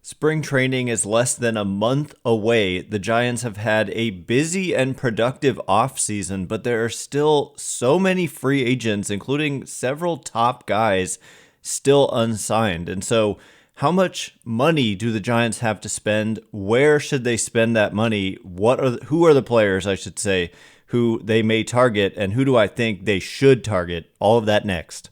Spring training is less than a month away. The Giants have had a busy and productive offseason, but there are still so many free agents, including several top guys, still unsigned. And so, how much money do the Giants have to spend? Where should they spend that money? Who are the players, I should say, who they may target, and who do I think they should target? All of that next.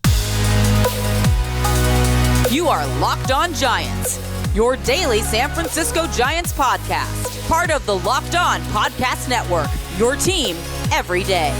You are Locked On Giants, your daily San Francisco Giants podcast. Part of the Locked On Podcast Network, your team every day.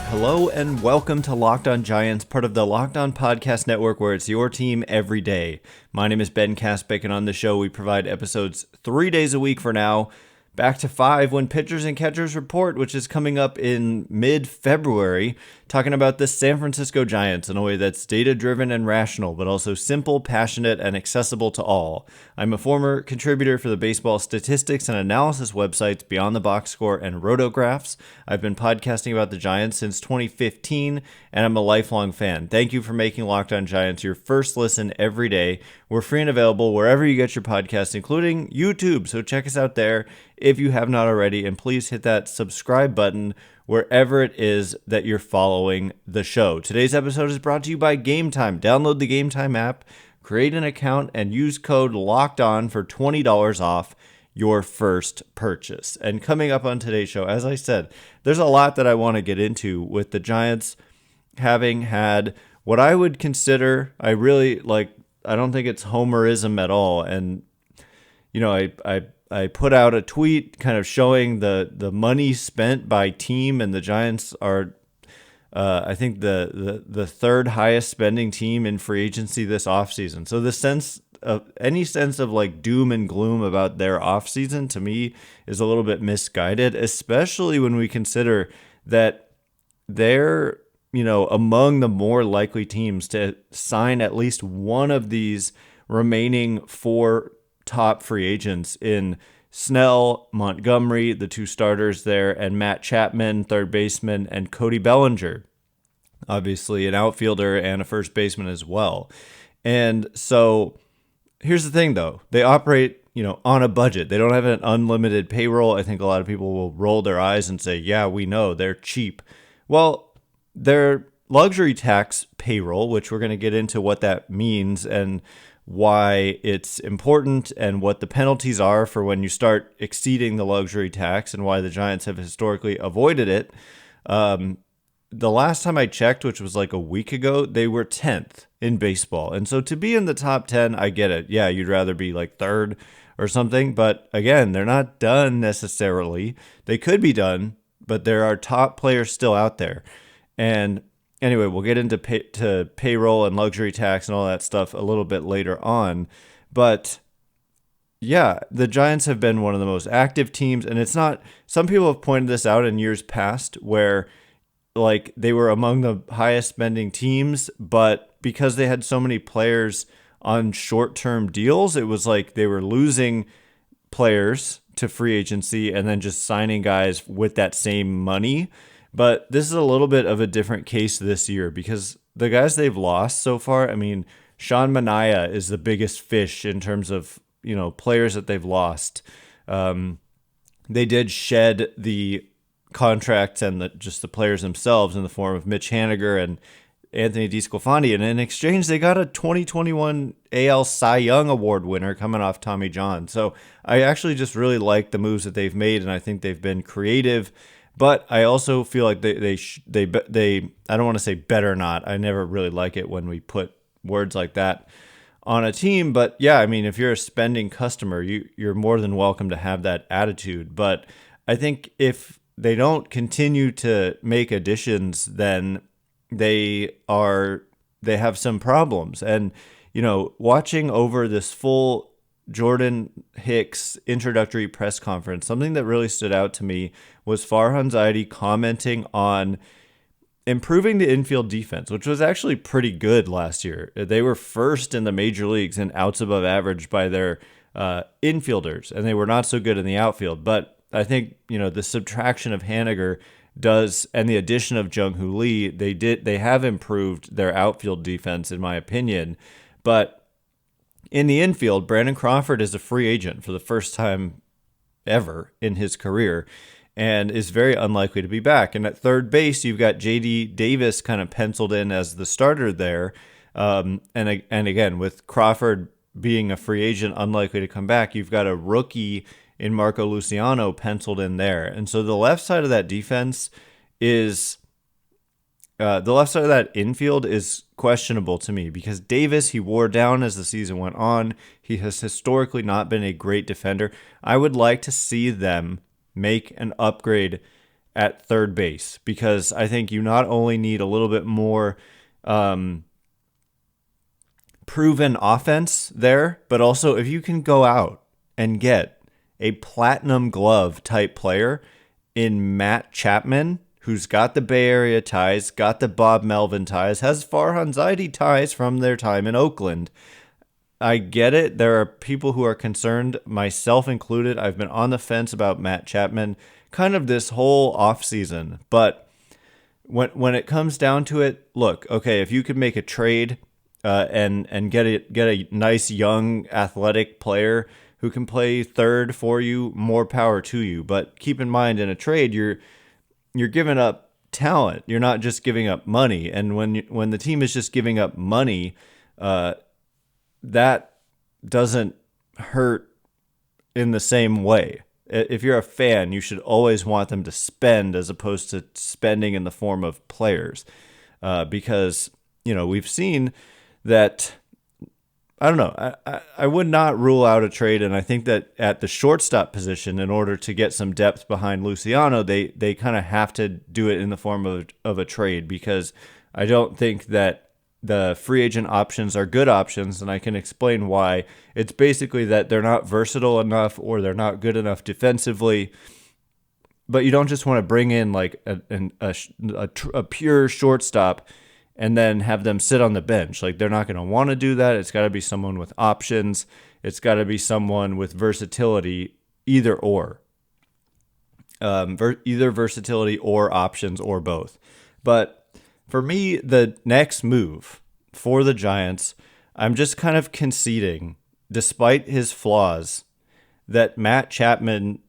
Hello and welcome to Locked On Giants, part of the Locked On Podcast Network, where it's your team every day. My name is Ben Kaspick, and on the show we provide episodes 3 days a week for now, back to 5 when Pitchers and Catchers Report, which is coming up in mid-February, talking about the San Francisco Giants in a way that's data-driven and rational, but also simple, passionate, and accessible to all. I'm a former contributor for the baseball statistics and analysis websites Beyond the Box Score and Rotographs. I've been podcasting about the Giants since 2015, and I'm a lifelong fan. Thank you for making Locked On Giants your first listen every day. We're free and available wherever you get your podcasts, including YouTube, so check us out there if you have not already, and please hit that subscribe button wherever it is that you're following the show. Today's episode is brought to you by Game Time. Download the Game Time app, create an account, and use code LOCKEDON for $20 off your first purchase. And coming up on today's show, as I said, there's a lot that I want to get into with the Giants having had what I would consider, I don't think it's homerism at all. And, you know, I put out a tweet kind of showing the money spent by team, and the Giants are, I think, the third highest spending team in free agency this offseason. So any sense of like doom and gloom about their offseason to me is a little bit misguided, especially when we consider that they're, among the more likely teams to sign at least one of these remaining 4 top free agents in Snell, Montgomery, the 2 starters there, and Matt Chapman, third baseman, and Cody Bellinger, obviously an outfielder and a first baseman as well. And so here's the thing, though. They operate, on a budget. They don't have an unlimited payroll. I think a lot of people will roll their eyes and say, yeah, we know they're cheap. Well, their luxury tax payroll, which we're going to get into what that means and why it's important and what the penalties are for when you start exceeding the luxury tax and why the Giants have historically avoided it. The last time I checked, which was like a week ago, they were 10th in baseball. And so to be in the top 10, I get it. Yeah, you'd rather be like 3rd or something. But again, they're not done necessarily. They could be done, but there are top players still out there. And anyway, we'll get into payroll and luxury tax and all that stuff a little bit later on. But yeah, the Giants have been one of the most active teams. And it's not, some people have pointed this out in years past where like they were among the highest spending teams, but because they had so many players on short-term deals, it was like they were losing players to free agency and then just signing guys with that same money. But this is a little bit of a different case this year because the guys they've lost so far, I mean, Sean Manaea is the biggest fish in terms of, players that they've lost. They did shed the contracts and just the players themselves in the form of Mitch Haniger and Anthony DeSclafani. And in exchange, they got a 2021 AL Cy Young Award winner coming off Tommy John. So I actually just really like the moves that they've made, and I think they've been creative. But I also feel like they I don't want to say better not. I never really like it when we put words like that on a team. But yeah, I mean, if you're a spending customer, you're more than welcome to have that attitude. But I think if they don't continue to make additions, then they have some problems. And, watching over this full Jordan Hicks introductory press conference, something that really stood out to me was Farhan Zaidi commenting on improving the infield defense, which was actually pretty good last year. They were first in the major leagues in outs above average by their infielders, and they were not so good in the outfield. But I think, the subtraction of Haniger and the addition of Jung Hoo Lee, they have improved their outfield defense, in my opinion. But in the infield, Brandon Crawford is a free agent for the first time ever in his career and is very unlikely to be back. And at third base, you've got J.D. Davis kind of penciled in as the starter there. And again, with Crawford being a free agent, unlikely to come back, you've got a rookie in Marco Luciano penciled in there. And so the left side of that defense is the left side of that infield is questionable to me because Davis, he wore down as the season went on. He has historically not been a great defender. I would like to see them make an upgrade at third base because I think you not only need a little bit more proven offense there, but also if you can go out and get a platinum glove type player in Matt Chapman, who's got the Bay Area ties, got the Bob Melvin ties, has Farhan Zaidi ties from their time in Oakland. I get it. There are people who are concerned, myself included. I've been on the fence about Matt Chapman kind of this whole offseason. But when it comes down to it, look, okay, if you could make a trade and get a nice young athletic player who can play third for you, more power to you. But keep in mind, in a trade, you're giving up talent. You're not just giving up money. And when the team is just giving up money, that doesn't hurt in the same way. If you're a fan, you should always want them to spend as opposed to spending in the form of players. Because, we've seen that, I don't know, I would not rule out a trade. And I think that at the shortstop position, in order to get some depth behind Luciano, they kind of have to do it in the form of a trade because I don't think that the free agent options are good options, and I can explain why. It's basically that they're not versatile enough or they're not good enough defensively, but you don't just want to bring in like a pure shortstop and then have them sit on the bench. Like, they're not going to want to do that. It's got to be someone with options. It's got to be someone with versatility, either or. Either versatility or options or both. But for me, the next move for the Giants, I'm just kind of conceding, despite his flaws, that Matt Chapman,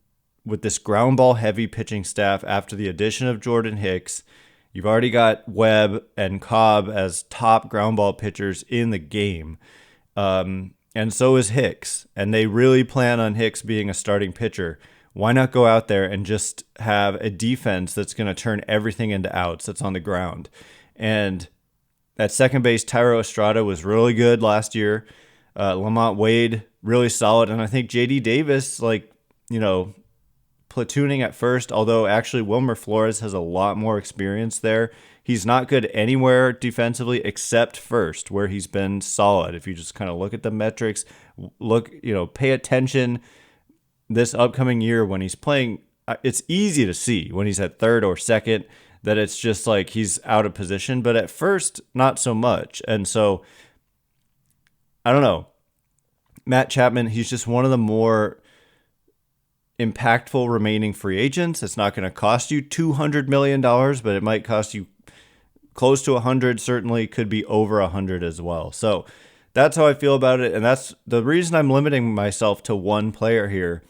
with this ground ball heavy pitching staff after the addition of Jordan Hicks, you've already got Webb and Cobb as top ground ball pitchers in the game. And so is Hicks. And they really plan on Hicks being a starting pitcher. Why not go out there and just have a defense that's going to turn everything into outs that's on the ground? And at second base, Tyro Estrada was really good last year. Lamont Wade, really solid. And I think J.D. Davis, platooning at first, although actually Wilmer Flores has a lot more experience there. He's not good anywhere defensively except first, where he's been solid. If you just kind of look at the metrics, pay attention this upcoming year when he's playing, it's easy to see when he's at third or second that it's just like he's out of position, but at first, not so much. And so, I don't know. Matt Chapman, he's just one of the more impactful remaining free agents. It's not going to cost you $200 million, but it might cost you close to 100, certainly could be over 100 as well. So that's how I feel about it. And that's the reason I'm limiting myself to one player here.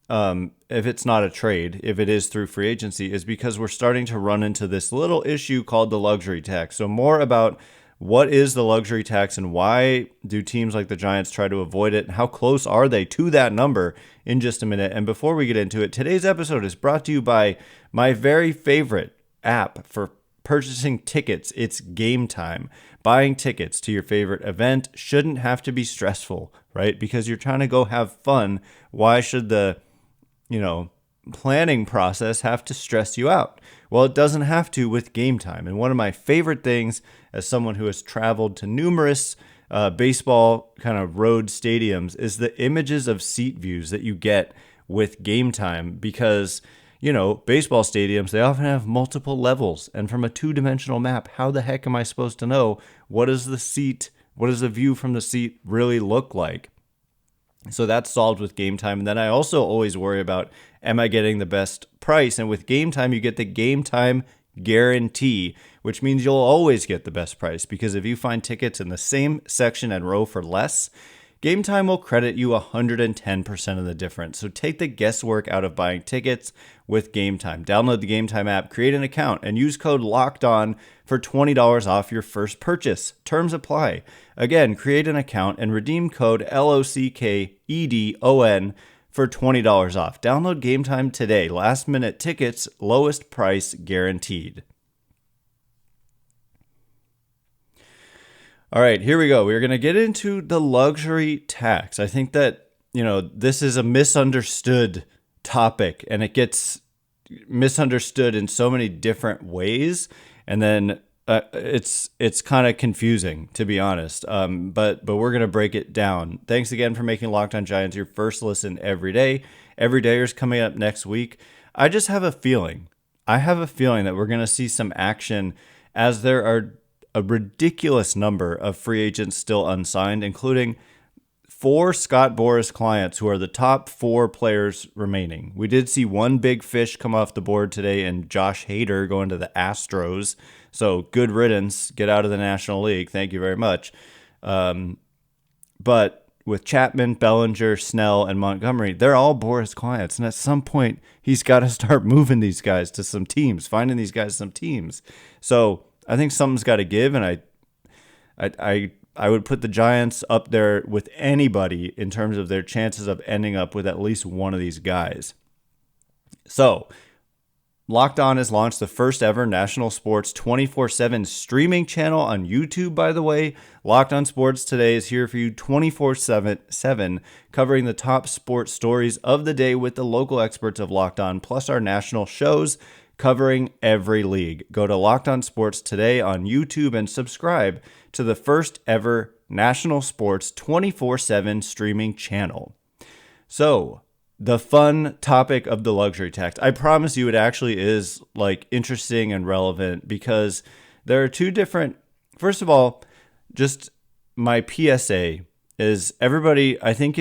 If it's not a trade, if it is through free agency, is because we're starting to run into this little issue called the luxury tax. So more about what is the luxury tax and why do teams like the Giants try to avoid it? And how close are they to that number in just a minute? And before we get into it, today's episode is brought to you by my very favorite app for purchasing tickets. It's Game Time. Buying tickets to your favorite event shouldn't have to be stressful, right? Because you're trying to go have fun. Why should the, planning process have to stress you out? Well, it doesn't have to with Game Time. And one of my favorite things as someone who has traveled to numerous baseball kind of road stadiums is the images of seat views that you get with Game Time because, baseball stadiums, they often have multiple levels. And from a two-dimensional map, how the heck am I supposed to know what does the view from the seat really look like? So that's solved with Game Time. And then I also always worry about, am I getting the best price? And with Game Time, you get the Game Time guarantee, which means you'll always get the best price, because if you find tickets in the same section and row for less, Game Time will credit you 110% of the difference. So take the guesswork out of buying tickets with Game Time. Download the Game Time app, create an account, and use code LOCKEDON for $20 off your first purchase. Terms apply. Again, create an account and redeem code LOCKEDON for $20 off. Download Game Time today. Last minute tickets, lowest price guaranteed. All right, here we go. We're going to get into the luxury tax. I think that, this is a misunderstood topic, and it gets misunderstood in so many different ways. And then it's kind of confusing, to be honest. But we're going to break it down. Thanks again for making Locked On Giants your first listen every day. Every Dayers coming up next week. I just have a feeling. That we're going to see some action, as there are a ridiculous number of free agents still unsigned, including 4 Scott Boras clients who are the top 4 players remaining. We did see one big fish come off the board today, and Josh Hader going to the Astros. So good riddance. Get out of the National League. Thank you very much. But with Chapman, Bellinger, Snell, and Montgomery, they're all Boras clients. And at some point, he's got to start moving these guys to some teams, finding these guys some teams. So I think something's got to give, and I would put the Giants up there with anybody in terms of their chances of ending up with at least one of these guys. So, Locked On has launched the first ever national sports 24/7 streaming channel on YouTube, by the way. Locked On Sports Today is here for you 24/7, covering the top sports stories of the day with the local experts of Locked On, plus our national shows covering every league. Go to Locked On Sports Today on YouTube and subscribe to the first ever national sports 24/7 streaming channel. So, the fun topic of the luxury tax. I promise you it actually is interesting and relevant, because there are two different. First of all, just my PSA is, everybody, I think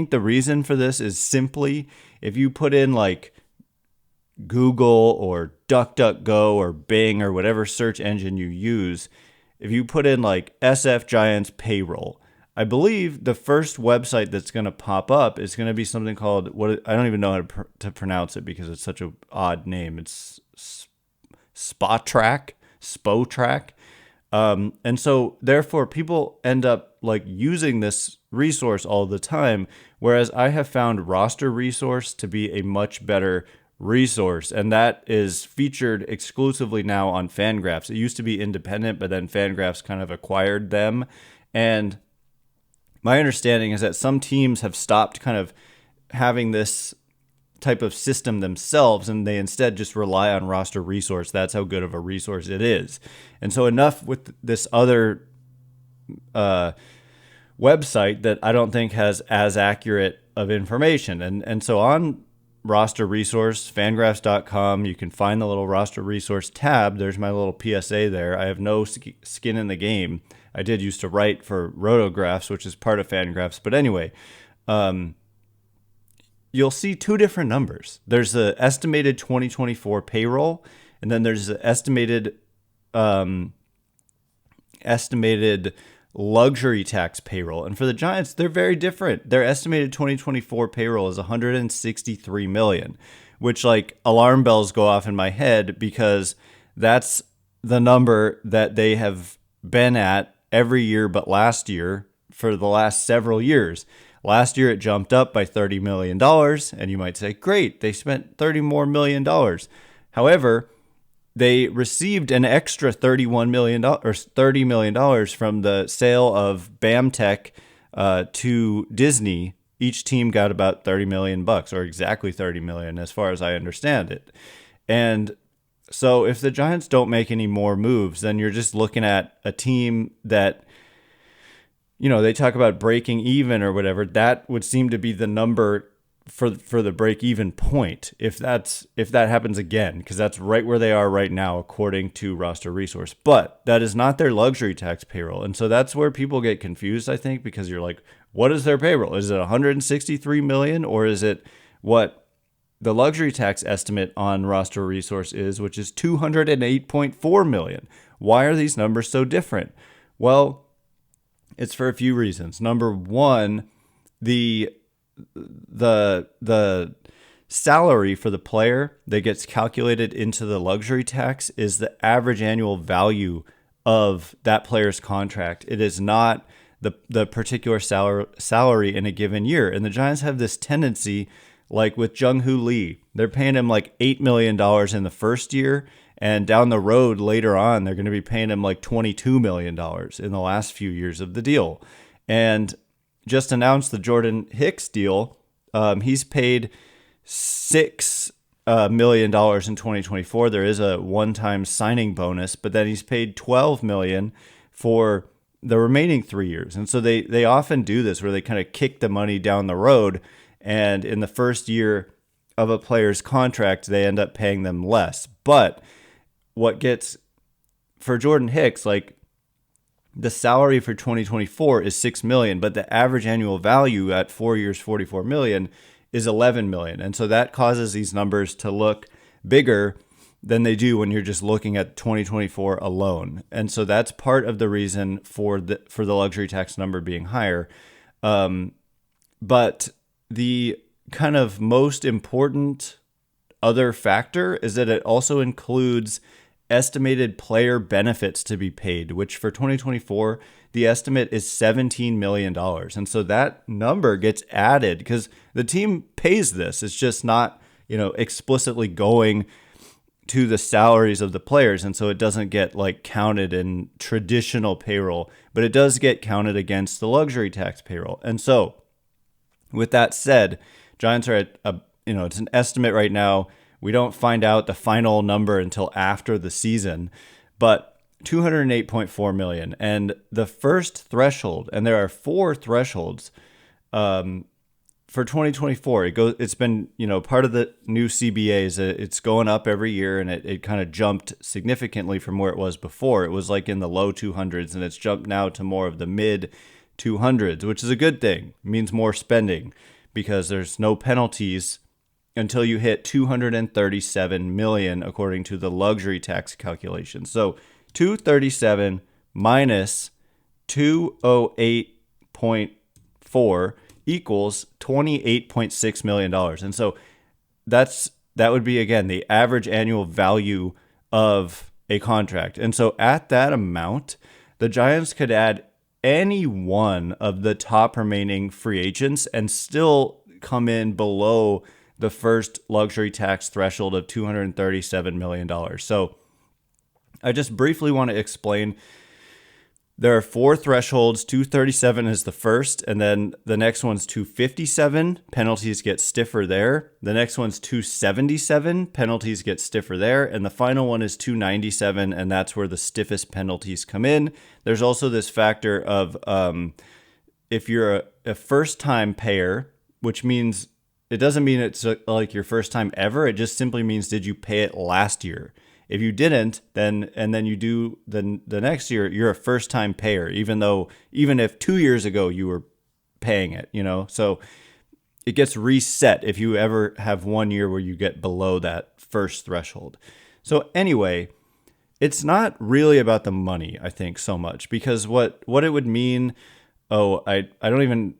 the reason for this is simply, if you put in Google or DuckDuckGo or Bing or whatever search engine you use, if you put in SF Giants payroll, I believe the first website that's going to pop up is going to be something called, I don't even know how to pronounce it because it's such an odd name. It's Spotrac. And so therefore people end up using this resource all the time, whereas I have found Roster Resource to be a much better resource, and that is featured exclusively now on Fangraphs. It used to be independent, but then Fangraphs kind of acquired them. And my understanding is that some teams have stopped kind of having this type of system themselves, and they instead just rely on Roster Resource. That's how good of a resource it is. And so enough with this other website that I don't think has as accurate of information. And so on Roster Resource, fangraphs.com, you can find the little Roster Resource tab. There's my little PSA there. I have no skin in the game. I did used to write for Rotographs, which is part of Fangraphs. But anyway, you'll see 2 different numbers. There's the estimated 2024 payroll, and then there's the estimated luxury tax payroll. And for the Giants, they're very different. Their estimated 2024 payroll is $163 million, which alarm bells go off in my head, because that's the number that they have been at every year but last year for the last several years. Last year, it jumped up by $30 million, and you might say, great, they spent $30 more million. However, they received an extra $30 million from the sale of BAMTech to Disney. Each team got about $30 million, or exactly $30 million, as far as I understand it. And so if the Giants don't make any more moves, then you're just looking at a team that, they talk about breaking even or whatever. That would seem to be the number for the break-even point if that happens again, because that's right where they are right now according to Roster Resource. But that is not their luxury tax payroll, and so that's where people get confused, I think, because you're like, what is their payroll? Is it 163 million, or is it what the luxury tax estimate on Roster Resource is, which is 208.4 million? Why are these numbers so different? Well, it's for a few reasons. Number one, the salary for the player that gets calculated into the luxury tax is the average annual value of that player's contract. It is not the particular salary in a given year. And the Giants have this tendency, like with Jung Hoo Lee, they're paying him like $8 million in the first year, and down the road later on, they're going to be paying him like $22 million in the last few years of the deal. And just announced the Jordan Hicks deal. He's paid $6 million in 2024. There is a one-time signing bonus, but then he's paid $12 million for the remaining 3 years. And so they often do this where they kind of kick the money down the road, and in the first year of a player's contract, they end up paying them less. But what gets, for Jordan Hicks, like, the salary for 2024 is $6 million, but the average annual value at 4 years, $44 million, is $11 million. And so that causes these numbers to look bigger than they do when you're just looking at 2024 alone. And so that's part of the reason for the luxury tax number being higher. But the kind of most important other factor is that it also includes estimated player benefits to be paid, which for 2024, the estimate is $17 million. And so that number gets added because the team pays this. It's just not, explicitly going to the salaries of the players. And so it doesn't get like counted in traditional payroll, but it does get counted against the luxury tax payroll. And so with that said, Giants are at it's an estimate right now. We don't find out the final number until after the season, but $208.4 million. And the first threshold, and there are 4 thresholds for 2024. It's been, part of the new CBAs. It's going up every year, and it kind of jumped significantly from where it was before. It was like in the low 200s, and it's jumped now to more of the mid 200s, which is a good thing. It means more spending because there's no penalties until you hit 237 million, according to the luxury tax calculation. So 237 minus 208.4 equals $28.6 million. And so that would be, again, the average annual value of a contract. And so at that amount, the Giants could add any one of the top remaining free agents and still come in below the first luxury tax threshold of $237 million. So I just briefly want to explain. There are 4 thresholds. 237 is the first, and then the next one's 257. Penalties get stiffer there. The next one's 277. Penalties get stiffer there. And the final one is 297, and that's where the stiffest penalties come in. There's also this factor of if you're a first-time payer, which means it doesn't mean it's like your first time ever. It just simply means, did you pay it last year? If you didn't, then you do the next year, you're a first time payer, even if 2 years ago you were paying it, So it gets reset if you ever have 1 year where you get below that first threshold. So anyway, it's not really about the money, I think, so much, because what it would mean, I don't even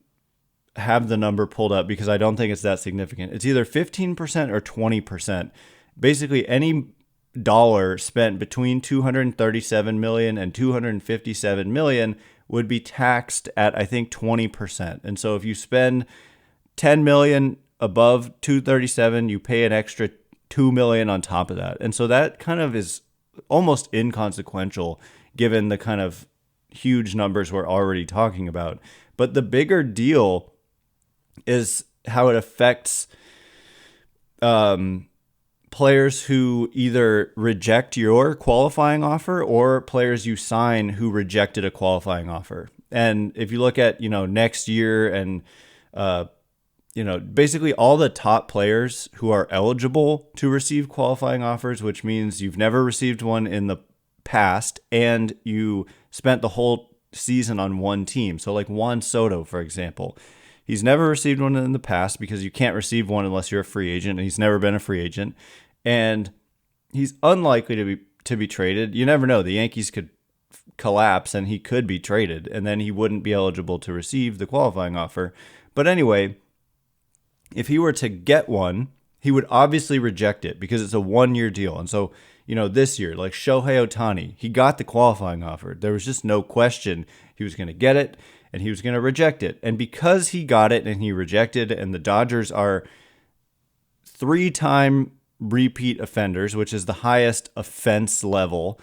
have the number pulled up because I don't think it's that significant. It's either 15% or 20%. Basically, any dollar spent between 237 million and 257 million would be taxed at, I think, 20%. And so if you spend 10 million above 237, you pay an extra 2 million on top of that. And so that kind of is almost inconsequential given the kind of huge numbers we're already talking about. But the bigger deal is how it affects players who either reject your qualifying offer or players you sign who rejected a qualifying offer. And if you look at, next year and basically all the top players who are eligible to receive qualifying offers, which means you've never received one in the past and you spent the whole season on one team. So like Juan Soto, for example, he's never received one in the past because you can't receive one unless you're a free agent, and he's never been a free agent. And he's unlikely to be traded. You never know. The Yankees could collapse and he could be traded, and then he wouldn't be eligible to receive the qualifying offer. But anyway, if he were to get one, he would obviously reject it because it's a 1-year deal. And so, this year, like Shohei Ohtani, he got the qualifying offer. There was just no question he was going to get it and he was going to reject it. And because he got it and he rejected, and the Dodgers are 3-time repeat offenders, which is the highest offense level,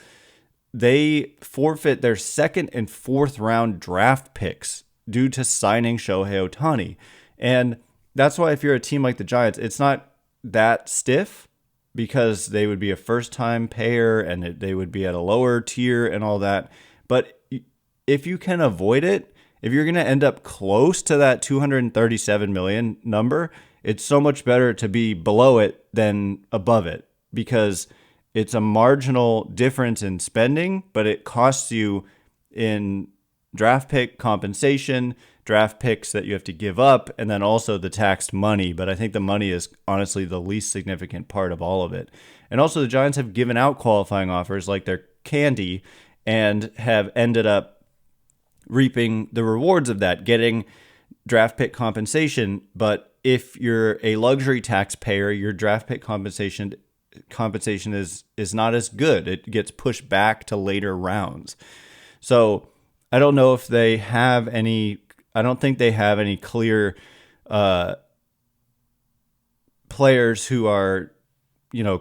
they forfeit their 2nd and 4th round draft picks due to signing Shohei Ohtani. And that's why if you're a team like the Giants, it's not that stiff, because they would be a first-time payer and they would be at a lower tier and all that. But if you can avoid it, if you're going to end up close to that $237 million number, it's so much better to be below it than above it, because it's a marginal difference in spending, but it costs you in draft pick compensation, draft picks that you have to give up, and then also the taxed money. But I think the money is honestly the least significant part of all of it. And also the Giants have given out qualifying offers like they're candy and have ended up reaping the rewards of that, getting draft pick compensation. But if you're a luxury taxpayer, your draft pick compensation is not as good. It gets pushed back to later rounds. So I don't know if they have any. I don't think they have any clear players who are,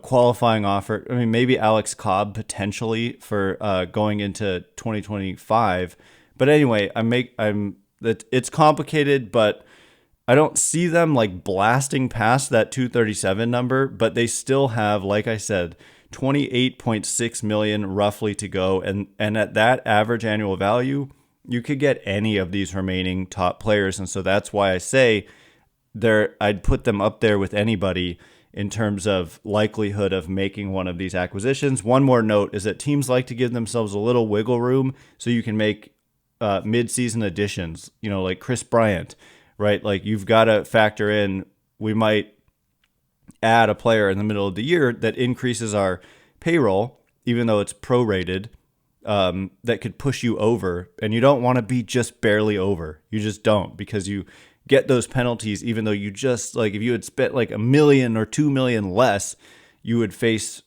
qualifying offer. I mean, maybe Alex Cobb potentially for going into 2025. But anyway, it's complicated, but I don't see them like blasting past that 237 number. But they still have, like I said, 28.6 million roughly to go, and at that average annual value, you could get any of these remaining top players. And so that's why I say I'd put them up there with anybody in terms of likelihood of making one of these acquisitions. One more note is that teams like to give themselves a little wiggle room so you can make mid-season additions, like Chris Bryant, right? Like you've got to factor in, we might add a player in the middle of the year that increases our payroll, even though it's prorated, that could push you over, and you don't want to be just barely over. You just don't, because you get those penalties, even though you just, like, if you had spent like $1 million or $2 million less, you would face,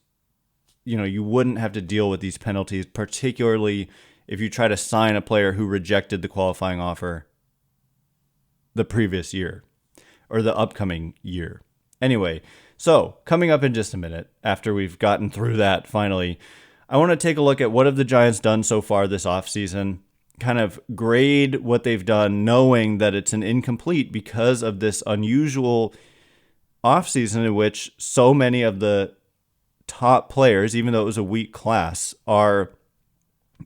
you wouldn't have to deal with these penalties, particularly if you try to sign a player who rejected the qualifying offer the previous year or the upcoming year. Anyway, so coming up in just a minute, after we've gotten through that finally, I want to take a look at what have the Giants done so far this offseason, kind of grade what they've done, knowing that it's an incomplete because of this unusual offseason in which so many of the top players, even though it was a weak class, are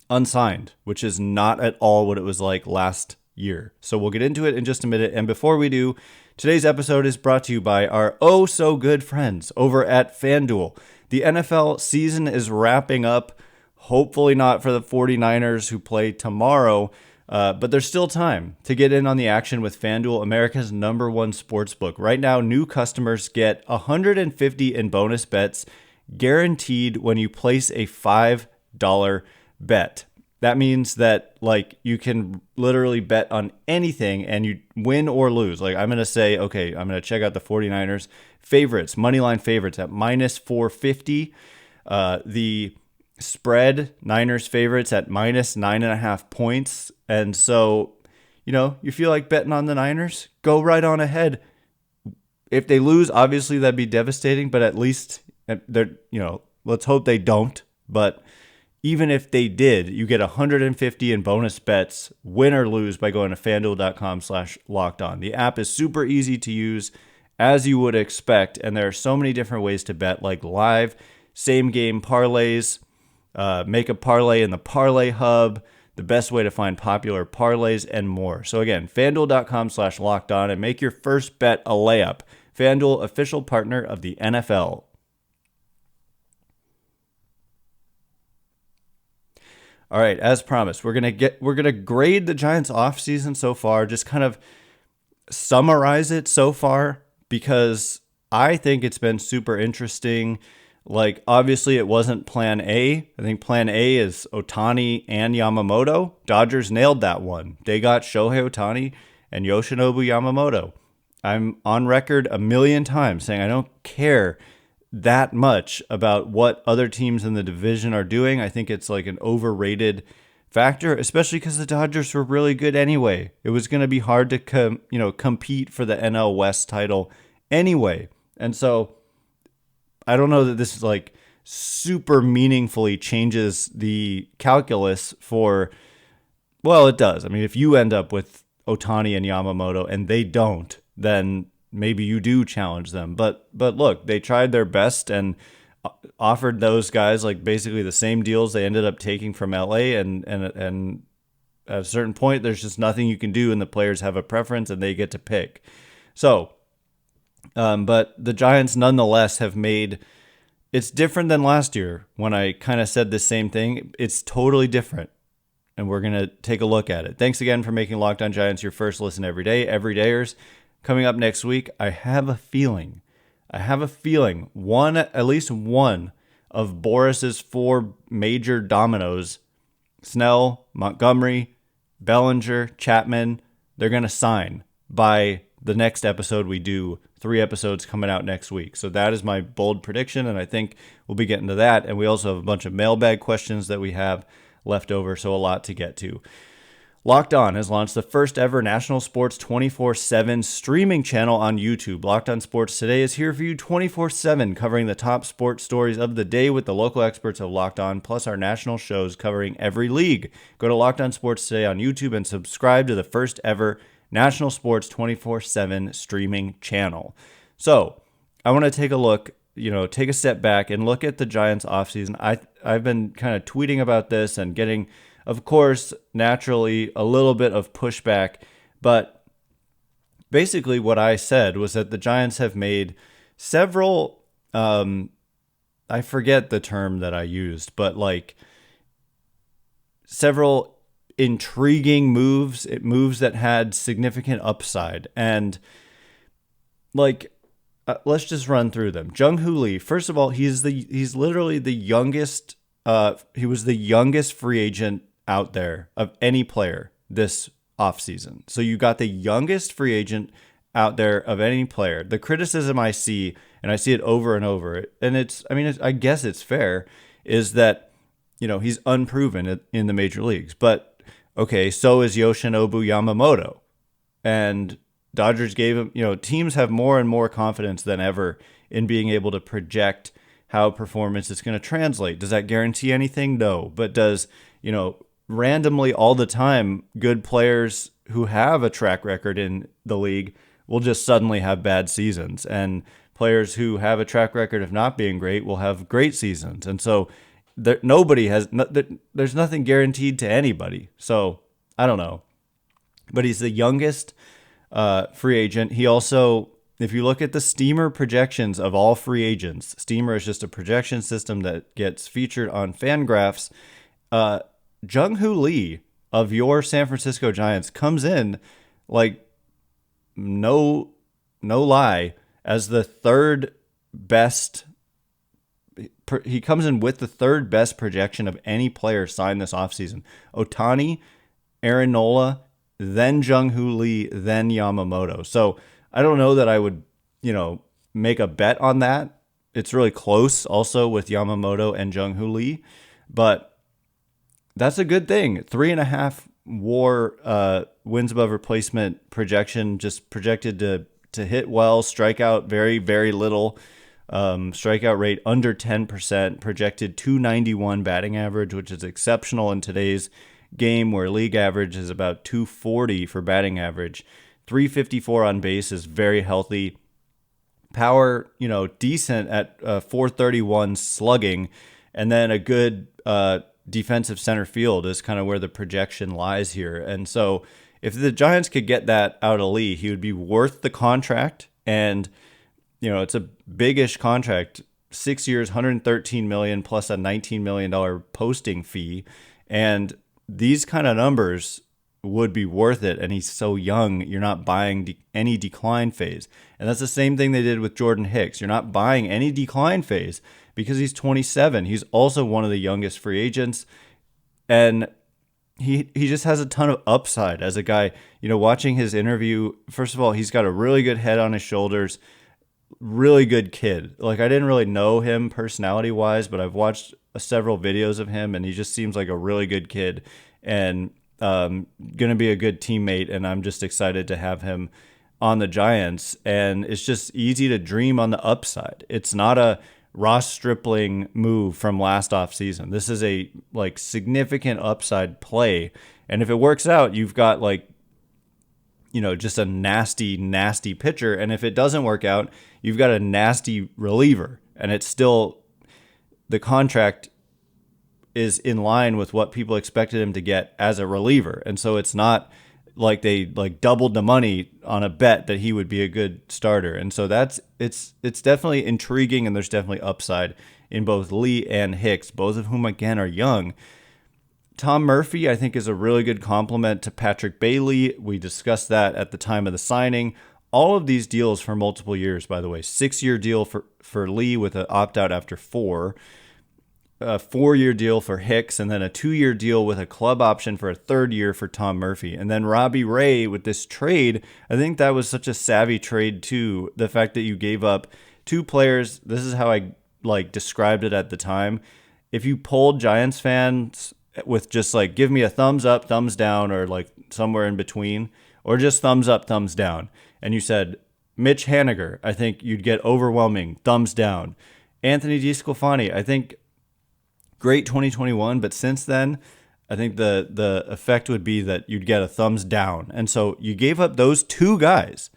unsigned, which is not at all what it was like last year. So we'll get into it in just a minute. And before we do, today's episode is brought to you by our oh-so-good friends over at FanDuel. The NFL season is wrapping up, hopefully not for the 49ers who play tomorrow, but there's still time to get in on the action with FanDuel, America's #1 sportsbook. Right now, new customers get $150 in bonus bets guaranteed when you place a $5 bet. That means that, like, you can literally bet on anything and you win or lose. Like, I'm going to say, okay, I'm going to check out the 49ers favorites, moneyline favorites at minus 450. The spread, Niners favorites at minus 9.5 points. And so, you feel like betting on the Niners? Go right on ahead. If they lose, obviously that'd be devastating, but at least they're, let's hope they don't. But even if they did, you get $150 in bonus bets, win or lose, by going to FanDuel.com/lockedon. The app is super easy to use, as you would expect, and there are so many different ways to bet, like live, same-game parlays, make a parlay in the Parlay Hub. the best way to find popular parlays, and more. So again, FanDuel.com/lockedon and make your first bet a layup. FanDuel, official partner of the NFL. All right, as promised, we're gonna grade the Giants offseason so far, just kind of summarize it so far, because I think it's been super interesting. Like, obviously, it wasn't plan A. I think plan A is Ohtani and Yamamoto. Dodgers nailed that one. They got Shohei Ohtani and Yoshinobu Yamamoto. I'm on record a million times saying I don't care that much about what other teams in the division are doing. I think it's like an overrated factor, especially because the Dodgers were really good anyway. It was going to be hard to compete for the NL West title anyway. And so I don't know that this is like super meaningfully changes the calculus for, well, it does. I mean, if you end up with Ohtani and Yamamoto and they don't, then maybe you do challenge them. But look, they tried their best and offered those guys like basically the same deals they ended up taking from LA, and at a certain point there's just nothing you can do, and the players have a preference and they get to pick. So but the Giants nonetheless have made, it's different than last year when I kind of said the same thing. It's totally different, and we're going to take a look at it. Thanks again for making Locked On Giants your first listen every day. Everydayers, coming up next week, I have a feeling at least one of Boras's 4 major dominoes, Snell, Montgomery, Bellinger, Chapman, they're going to sign by the next episode we do. 3 episodes coming out next week. So that is my bold prediction, and I think we'll be getting to that. And we also have a bunch of mailbag questions that we have left over, so a lot to get to. Locked On has launched the first ever national sports 24/7 streaming channel on YouTube. Locked On Sports Today is here for you 24/7, covering the top sports stories of the day with the local experts of Locked On, plus our national shows covering every league. Go to Locked On Sports Today on YouTube and subscribe to the first ever national sports 24/7 streaming channel. So I want to take a look, take a step back and look at the Giants offseason. I've been kind of tweeting about this and getting, of course, naturally a little bit of pushback. But basically what I said was that the Giants have made several, I forget the term that I used, but like several intriguing moves that had significant upside. And like, let's just run through them. Jung Hoo Lee, first of all, he's literally the youngest. He was the youngest free agent out there of any player this offseason. So you got the youngest free agent out there of any player. The criticism I see, and I see it over and over, and I guess it's fair, is that, he's unproven in the major leagues. But okay, so is Yoshinobu Yamamoto. And Dodgers gave him, teams have more and more confidence than ever in being able to project how performance is going to translate. Does that guarantee anything? No. But does, randomly all the time, good players who have a track record in the league will just suddenly have bad seasons. And players who have a track record of not being great will have great seasons. And so there's nothing guaranteed to anybody. So I don't know. But he's the youngest free agent. He also, if you look at the Steamer projections of all free agents, Steamer is just a projection system that gets featured on Fangraphs. Jung Hoo Lee of your San Francisco Giants comes in, like, no lie, as the third best. He comes in with the third best projection of any player signed this offseason. Ohtani, Aaron Nola, then Jung Hoo Lee, then Yamamoto. So I don't know that I would, make a bet on that. It's really close also with Yamamoto and Jung Hoo Lee, but that's a good thing. 3.5 WAR wins above replacement projection, just projected to hit well, strike out very, very little. Strikeout rate under 10%, projected 291 batting average, which is exceptional in today's game where league average is about 240 for batting average. 354 on base is very healthy. Power, decent at 431 slugging, and then a good defensive center field is kind of where the projection lies here. And so if the Giants could get that out of Lee, he would be worth the contract. And, it's a big-ish contract, 6 years, $113 million plus a $19 million posting fee. And these kind of numbers would be worth it. And he's so young, you're not buying any decline phase. And that's the same thing they did with Jordan Hicks. You're not buying any decline phase because he's 27. He's also one of the youngest free agents. And he just has a ton of upside as a guy. Watching his interview, first of all, he's got a really good head on his shoulders, really good kid. Like, I didn't really know him personality-wise, but I've watched several videos of him, and he just seems like a really good kid and going to be a good teammate, and I'm just excited to have him on the Giants. And it's just easy to dream on the upside. It's not a Ross Stripling move from last offseason. This is a significant upside play. And if it works out, you've got just a nasty, nasty pitcher. And if it doesn't work out, you've got a nasty reliever. And it's still, the contract is in line with what people expected him to get as a reliever. And so it's not like they doubled the money on a bet that he would be a good starter. And so it's definitely intriguing, and there's definitely upside in both Lee and Hicks, both of whom again are young. Tom Murphy, I think, is a really good complement to Patrick Bailey. We discussed that at the time of the signing. All of these deals for multiple years, by the way. 6-year deal for Lee with an opt-out after 4. A 4-year deal for Hicks, and then a 2-year deal with a club option for a 3rd year for Tom Murphy. And then Robbie Ray with this trade, I think that was such a savvy trade too. The fact that you gave up 2 players, this is how I described it at the time. If you polled Giants fans with just give me a thumbs up, thumbs down, or somewhere in between, or just thumbs up, thumbs down, and you said Mitch Haniger, I think you'd get overwhelming thumbs down. Anthony DeSclafani, I think great 2021, but since then, I think the effect would be that you'd get a thumbs down. And so you gave up those 2 guys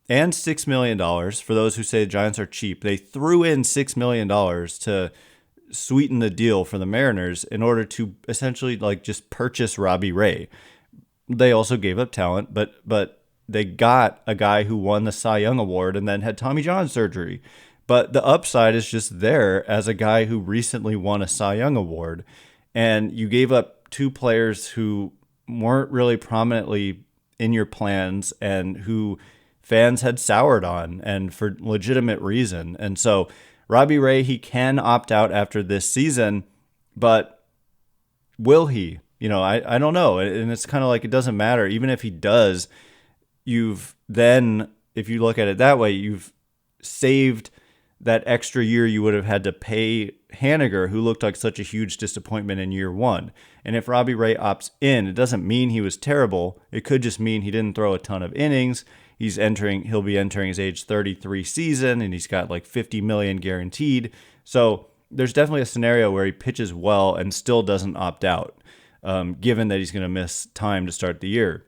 and $6 million for those who say the Giants are cheap. They threw in $6 million to sweeten the deal for the Mariners in order to essentially just purchase Robbie Ray. They also gave up talent, but they got a guy who won the Cy Young Award and then had Tommy John surgery. But the upside is just there as a guy who recently won a Cy Young Award. And you gave up 2 players who weren't really prominently in your plans and who fans had soured on, and for legitimate reason. And so Robbie Ray, he can opt out after this season, but will he? I don't know. And it's kind of it doesn't matter. Even if he does, if you look at it that way, you've saved that extra year you would have had to pay Haniger, who looked like such a huge disappointment in year 1. And if Robbie Ray opts in, it doesn't mean he was terrible. It could just mean he didn't throw a ton of innings. He'll be entering his age 33 season, and he's got $50 million guaranteed. So there's definitely a scenario where he pitches well and still doesn't opt out, given that he's going to miss time to start the year.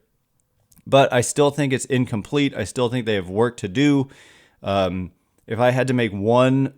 But I still think it's incomplete. I still think they have work to do. If I had to make one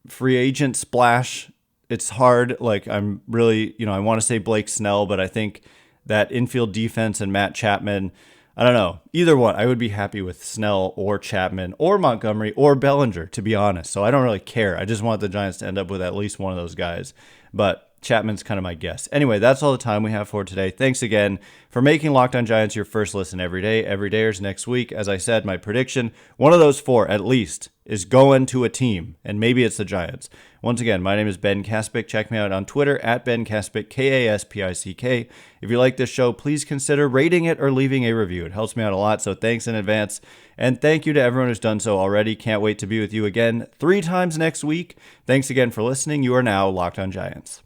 free agent splash, it's hard. I'm really, I want to say Blake Snell, but I think that infield defense and Matt Chapman, I don't know. Either one, I would be happy with Snell or Chapman or Montgomery or Bellinger, to be honest. So I don't really care. I just want the Giants to end up with at least one of those guys. But Chapman's kind of my guess. Anyway, that's all the time we have for today. Thanks again for making Locked On Giants your first listen every day. Every dayers next week. As I said, my prediction, one of those 4 at least is going to a team, and maybe it's the Giants. Once again, my name is Ben Kaspick. Check me out on Twitter at Ben Kaspick, Kaspick. If you like this show, please consider rating it or leaving a review. It helps me out a lot, so thanks in advance. And thank you to everyone who's done so already. Can't wait to be with you again 3 times next week. Thanks again for listening. You are now Locked On Giants.